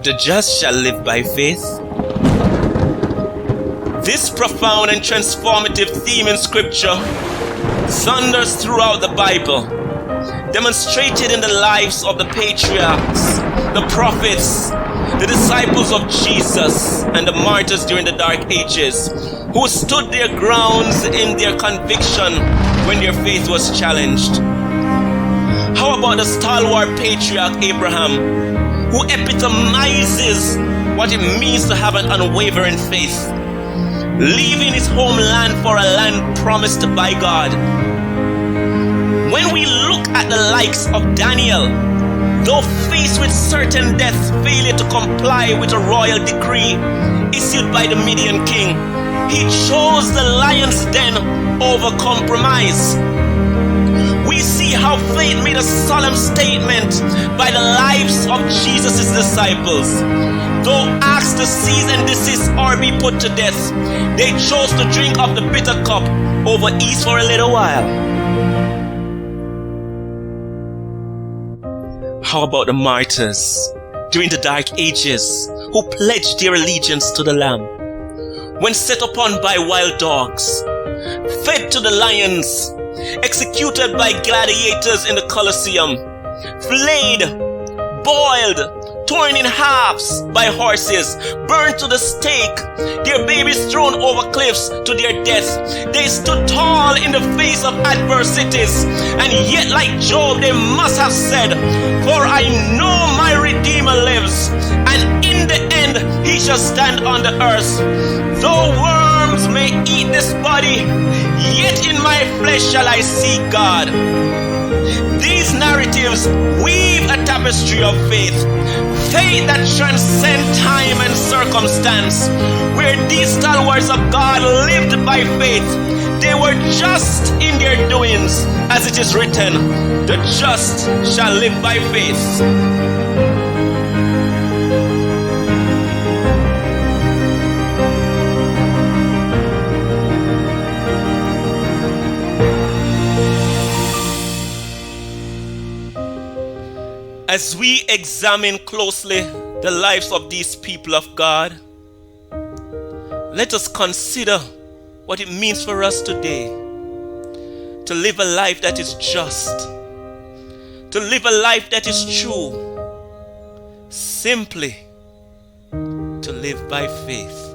the just shall live by faith. This profound and transformative theme in Scripture thunders throughout the Bible, demonstrated in the lives of the patriarchs, the prophets, the disciples of Jesus, and the martyrs during the Dark Ages, who stood their grounds in their conviction when their faith was challenged. How about the stalwart patriarch Abraham, who epitomizes what it means to have an unwavering faith, leaving his homeland for a land promised by God? When we look at the likes of Daniel, though faced with certain death, failure to comply with a royal decree issued by the Median king, he chose the lion's den over compromise. We see how faith made a solemn statement by the lives of Jesus' disciples. Though asked to cease and desist or be put to death, they chose to drink of the bitter cup over ease for a little while. How about the martyrs during the Dark Ages who pledged their allegiance to the Lamb? When set upon by wild dogs, fed to the lions, executed by gladiators in the Colosseum, flayed, boiled, torn in halves by horses, burned to the stake, their babies thrown over cliffs to their death. They stood tall in the face of adversities, and yet like Job they must have said, "For I know my Redeemer lives, and in the end he shall stand on the earth. Though worms may eat this body, yet in my flesh shall I see God." These narratives weave a tapestry of faith, faith that transcends time and circumstance, where these stalwarts of God lived by faith. They were just in their doings, as it is written, "The just shall live by faith." As we examine closely the lives of these people of God, let us consider what it means for us today to live a life that is just, to live a life that is true, simply to live by faith.